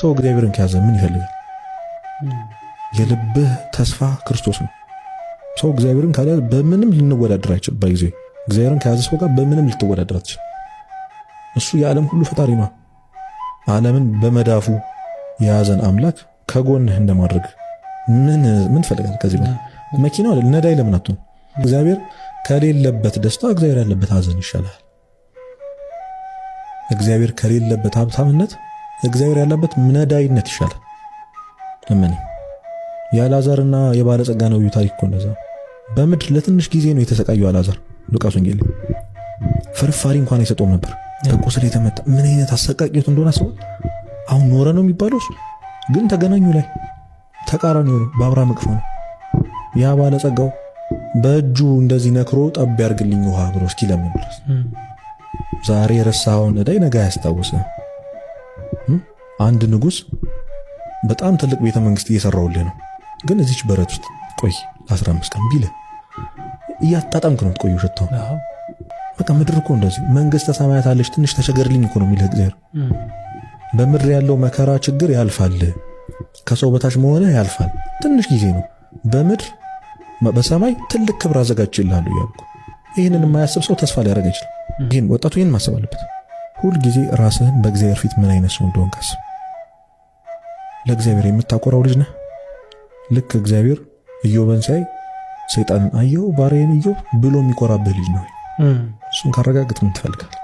ሰው እግዚአብሔርን ከያዘ ምን ይፈልጋል? የልብህ ተስፋ ክርስቶስ ነው። ሰው እግዚአብሔርን ካለ በምንም ልንወዳደር አይችልም። በጊዜ እግዚአብሔርን ከያዘ ሰው ጋር በምንም ልትወዳደር አትችልም። እሱ የዓለም ሁሉ ፈጣሪ ነው። ዓለምን በመዳፉ የያዘን አምላክ ከጎንህ እንደማድረግ ምን ፈልጋል? ከዚህ መኪናው ነዳይ ለምን አትሆን? እግዚአብሔር ከሌለበት ደስታ እግዚአብሔር ያለበት ሐዘን ይሻላል። እግዚአብሔር ከሌለበት ሀብታምነት እግዚአብሔር ያለበት ነዳይነት ይሻላል። እመኒ የአልዓዛርና የባለጸጋ ነው ታሪክ እኮ እንደዛ። በምድር ለትንሽ ጊዜ ነው የተሰቃየው አልዓዛር። ሉቃስ ወንጌል ፍርፋሪ እንኳን አይሰጠውም ነበር። በቁስል የተመታ ምን አይነት አሰቃቂት እንደሆነ አስበው። አሁን ኖረ ነው የሚባለው፣ ግን ተገናኙ ላይ ተቃራኒው ነው። በአብርሃም እቅፍ ነው። ያ ባለጸጋው በእጁ እንደዚህ ነክሮ ጠብ ያርግልኝ ውሃ ብሎ እስኪለምን ድረስ ዛሬ የረሳኸውን ዕዳ ነገ አያስታውስም። አንድ ንጉሥ በጣም ትልቅ ቤተ መንግስት እየሰራውልህ ነው፣ ግን እዚች በረት ውስጥ ቆይ 15 ቀን ቢልህ እያጣጣምክ ነው የምትቆየው። ሽታው በቃ ምድር እኮ እንደዚህ መንግስተ ሰማያት አለች ትንሽ ተሸገርልኝ እኮ ነው የሚልህ እግዚአብሔር። በምድር ያለው መከራ ችግር ያልፋል፣ ከሰው በታች መሆነ ያልፋል፣ ትንሽ ጊዜ ነው። በምድር በሰማይ ትልቅ ክብር አዘጋጅልሃለሁ እያልኩ ይህንን የማያስብ ሰው ተስፋ ሊያደርግ ይችላል። ይህን ወጣቱ ይህን ማሰብ አለበት። ሁል ጊዜ ራስህን በእግዚአብሔር ፊት ምን አይነት ሰው እንደሆንክ አስብ። ለእግዚአብሔር የምታቆራው ልጅ ነህ። ልክ እግዚአብሔር ኢዮብን ሲያይ ሰይጣንን አየው ባሪያዬን ኢዮብ ብሎ የሚቆራብህ ልጅ ነው። እሱን ካረጋግጥ ምን ትፈልጋለህ?